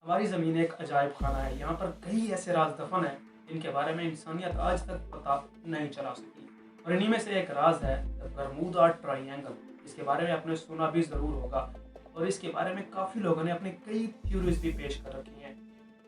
ہماری زمین ایک عجائب خانہ ہے. یہاں پر کئی ایسے راز دفن ہیں جن کے بارے میں انسانیت آج تک پتہ نہیں چلا سکی. اور انہی میں سے ایک راز ہے برمودا ٹرائی اینگل. اس کے بارے میں آپ نے سنا بھی ضرور ہوگا اور اس کے بارے میں کافی لوگوں نے اپنے کئی تھیوریز بھی پیش کر رکھی ہیں.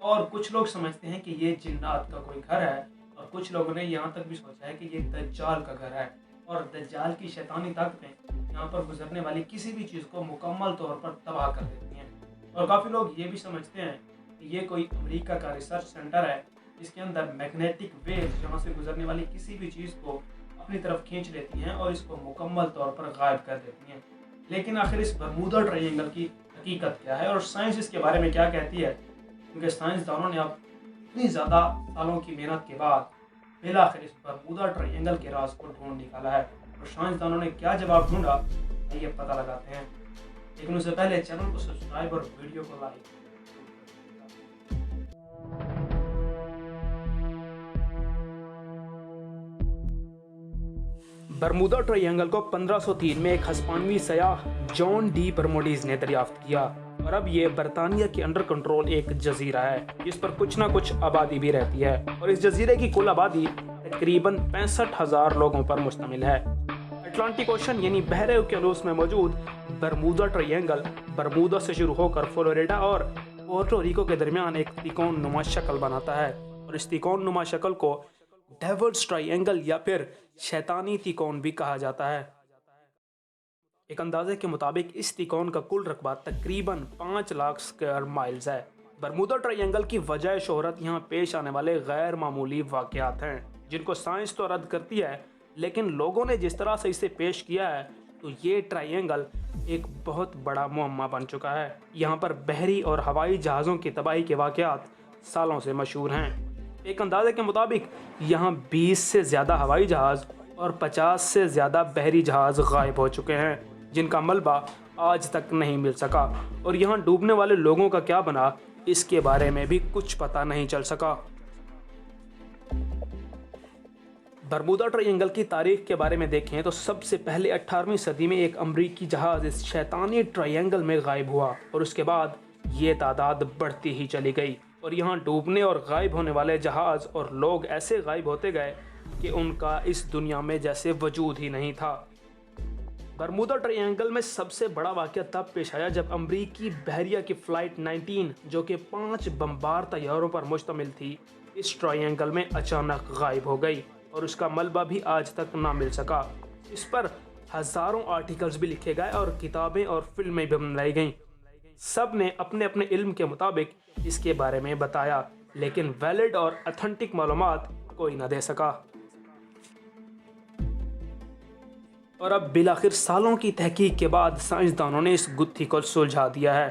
اور کچھ لوگ سمجھتے ہیں کہ یہ جنات کا کوئی گھر ہے اور کچھ لوگوں نے یہاں تک بھی سوچا ہے کہ یہ دجال کا گھر ہے اور دجال کی شیطانی طاقتیں یہاں پر گزرنے والی کسی بھی چیز کو مکمل طور پر تباہ کر دیتی ہیں. اور کافی لوگ یہ بھی سمجھتے ہیں کہ یہ کوئی امریکہ کا ریسرچ سینٹر ہے جس کے اندر میگنیٹک ویوز جہاں سے گزرنے والی کسی بھی چیز کو اپنی طرف کھینچ لیتی ہیں اور اس کو مکمل طور پر غائب کر دیتی ہیں. لیکن آخر اس برمودا ٹرائی اینگل کی حقیقت کیا ہے اور سائنس اس کے بارے میں کیا کہتی ہے؟ کیونکہ سائنسدانوں نے اب اتنی زیادہ سالوں کی محنت کے بعد بالآخر اس برمودا ٹرائی اینگل کے راز کو ڈھونڈ نکالا ہے. اور سائنسدانوں نے کیا جواب ڈھونڈا یہ پتہ لگاتے ہیں. لیکن اس سے پہلے چینل کو سبسکرائب اور ویڈیو کو لائک. برمودا ٹرائی اینگل کو 1503 میں ایک ہسپانوی سیاح جان ڈی برموڈیز نے دریافت کیا اور اب یہ برطانیہ کے انڈر کنٹرول ایک جزیرہ ہے جس پر کچھ نہ کچھ آبادی بھی رہتی ہے اور اس جزیرے کی کل آبادی تقریباً 65,000 لوگوں پر مشتمل ہے. اٹلانٹک اوشن یعنی بحر اوقیانوس میں موجود برمودا ٹرائی اینگل برمودا سے شروع ہو کر فلوریڈا اور پورٹو ریکو کے درمیان ایک تکون نما شکل بناتا ہے اور اس تکون نما شکل کو ڈیولز ٹرائی اینگل یا پھر شیطانی تکون بھی کہا جاتا ہے. ایک اندازے کے مطابق اس تکون کا کل رقبہ تقریباً 5 لاکھ اسکوائر مائلز ہے. برمودا ٹرائی اینگل کی وجہ شہرت یہاں پیش آنے والے غیر معمولی واقعات ہیں جن کو سائنس تو رد کرتی ہے لیکن لوگوں نے جس طرح سے اسے پیش کیا ہے تو یہ ٹرائی اینگل ایک بہت بڑا معمہ بن چکا ہے. یہاں پر بحری اور ہوائی جہازوں کی تباہی کے واقعات سالوں سے مشہور ہیں. ایک اندازے کے مطابق یہاں 20 سے زیادہ ہوائی جہاز اور 50 سے زیادہ بحری جہاز غائب ہو چکے ہیں جن کا ملبہ آج تک نہیں مل سکا اور یہاں ڈوبنے والے لوگوں کا کیا بنا اس کے بارے میں بھی کچھ پتہ نہیں چل سکا. برمودا ٹرائی اینگل کی تاریخ کے بارے میں دیکھیں تو سب سے پہلے 18ویں صدی میں ایک امریکی جہاز اس شیطانی ٹرائی اینگل میں غائب ہوا اور اس کے بعد یہ تعداد بڑھتی ہی چلی گئی اور یہاں ڈوبنے اور غائب ہونے والے جہاز اور لوگ ایسے غائب ہوتے گئے کہ ان کا اس دنیا میں جیسے وجود ہی نہیں تھا. برمودا ٹرائی اینگل میں سب سے بڑا واقعہ تب پیش آیا جب امریکی بحریہ کی فلائٹ 19 جو کہ 5 بمبار طیاروں پر مشتمل تھی اس ٹرائی اینگل میں اچانک غائب ہو گئی اور اس کا ملبہ بھی آج تک نہ مل سکا. اس پر ہزاروں آرٹیکلز بھی لکھے گئے اور کتابیں اور فلمیں بھی بنائی گئیں. سب نے اپنے اپنے علم کے مطابق اس کے بارے میں بتایا لیکن ویلڈ اور اتھینٹک معلومات کوئی نہ دے سکا. اور اب بالآخر سالوں کی تحقیق کے بعد سائنسدانوں نے اس گتھی کو سلجھا دیا ہے.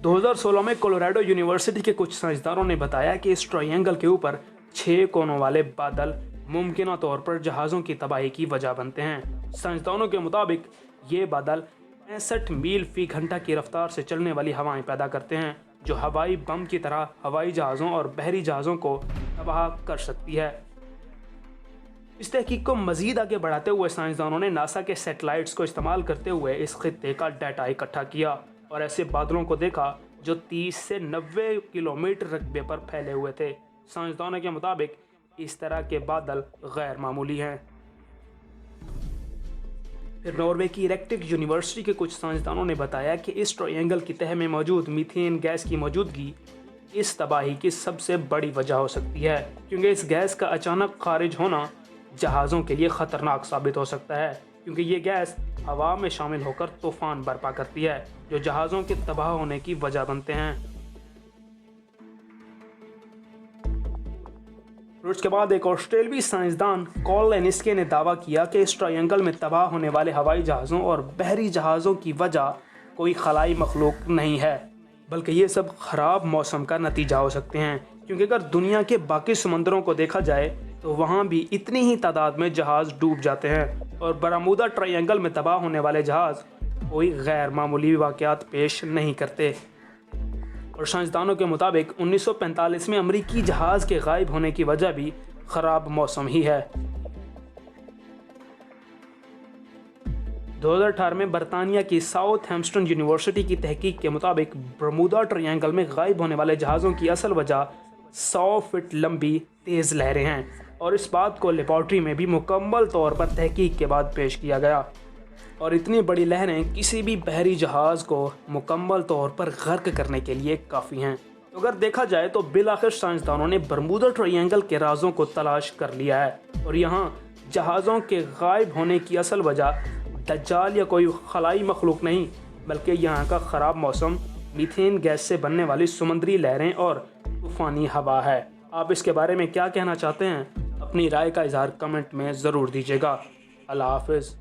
2016 میں کولوراڈو یونیورسٹی کے کچھ سائنسدانوں نے بتایا کہ اس ٹرائی اینگل کے اوپر 6 کونوں والے بادل ممکنہ طور پر جہازوں کی تباہی کی وجہ بنتے ہیں. سائنسدانوں کے مطابق یہ بادل 65 میل فی گھنٹہ کی رفتار سے چلنے والی ہوائیں پیدا کرتے ہیں جو ہوائی بم کی طرح ہوائی جہازوں اور بحری جہازوں کو تباہ کر سکتی ہے. اس تحقیق کو مزید آگے بڑھاتے ہوئے سائنسدانوں نے ناسا کے سیٹلائٹس کو استعمال کرتے ہوئے اس خطے کا ڈیٹا اکٹھا کیا اور ایسے بادلوں کو دیکھا جو 30 سے 90 کلومیٹر رقبے پر پھیلے ہوئے تھے. سائنسدانوں کے مطابق اس طرح کے بادل غیر معمولی ہیں. پھر ناروے کی ریکٹک یونیورسٹی کے کچھ سائنسدانوں نے بتایا کہ اس ٹرائی اینگل کی تہہ میں موجود میتھین گیس کی موجودگی اس تباہی کی سب سے بڑی وجہ ہو سکتی ہے کیونکہ اس گیس کا اچانک خارج ہونا جہازوں کے لیے خطرناک ثابت ہو سکتا ہے کیونکہ یہ گیس ہوا میں شامل ہو کر طوفان برپا کرتی ہے جو جہازوں کے تباہ ہونے کی وجہ بنتے ہیں. اس کے بعد ایک آسٹریلوی سائنسدان کال لینسکے نے دعویٰ کیا کہ اس ٹرائی اینگل میں تباہ ہونے والے ہوائی جہازوں اور بحری جہازوں کی وجہ کوئی خلائی مخلوق نہیں ہے بلکہ یہ سب خراب موسم کا نتیجہ ہو سکتے ہیں کیونکہ اگر دنیا کے باقی سمندروں کو دیکھا جائے تو وہاں بھی اتنی ہی تعداد میں جہاز ڈوب جاتے ہیں اور برمودا ٹرائی اینگل میں تباہ ہونے والے جہاز کوئی غیر معمولی واقعات پیش نہیں کرتے. اور سائنسدانوں کے مطابق 1945 میں امریکی جہاز کے غائب ہونے کی وجہ بھی خراب موسم ہی ہے. 2018 میں برطانیہ کی ساؤتھ ہیمپٹن یونیورسٹی کی تحقیق کے مطابق برمودا ٹرائینگل میں غائب ہونے والے جہازوں کی اصل وجہ 100 فٹ لمبی تیز لہریں ہیں، اور اس بات کو لیبارٹری میں بھی مکمل طور پر تحقیق کے بعد پیش کیا گیا، اور اتنی بڑی لہریں کسی بھی بحری جہاز کو مکمل طور پر غرق کرنے کے لیے کافی ہیں۔ تو اگر دیکھا جائے تو بالآخر سائنسدانوں نے برمودا ٹرائینگل کے رازوں کو تلاش کر لیا ہے، اور یہاں جہازوں کے غائب ہونے کی اصل وجہ دجال یا کوئی خلائی مخلوق نہیں، بلکہ یہاں کا خراب موسم، میتھین گیس سے بننے والی سمندری لہریں اور طوفانی ہوا ہے۔ آپ اس کے بارے میں کیا کہنا چاہتے ہیں؟ اپنی رائے کا اظہار کمنٹ میں ضرور دیجیے گا۔ اللہ حافظ۔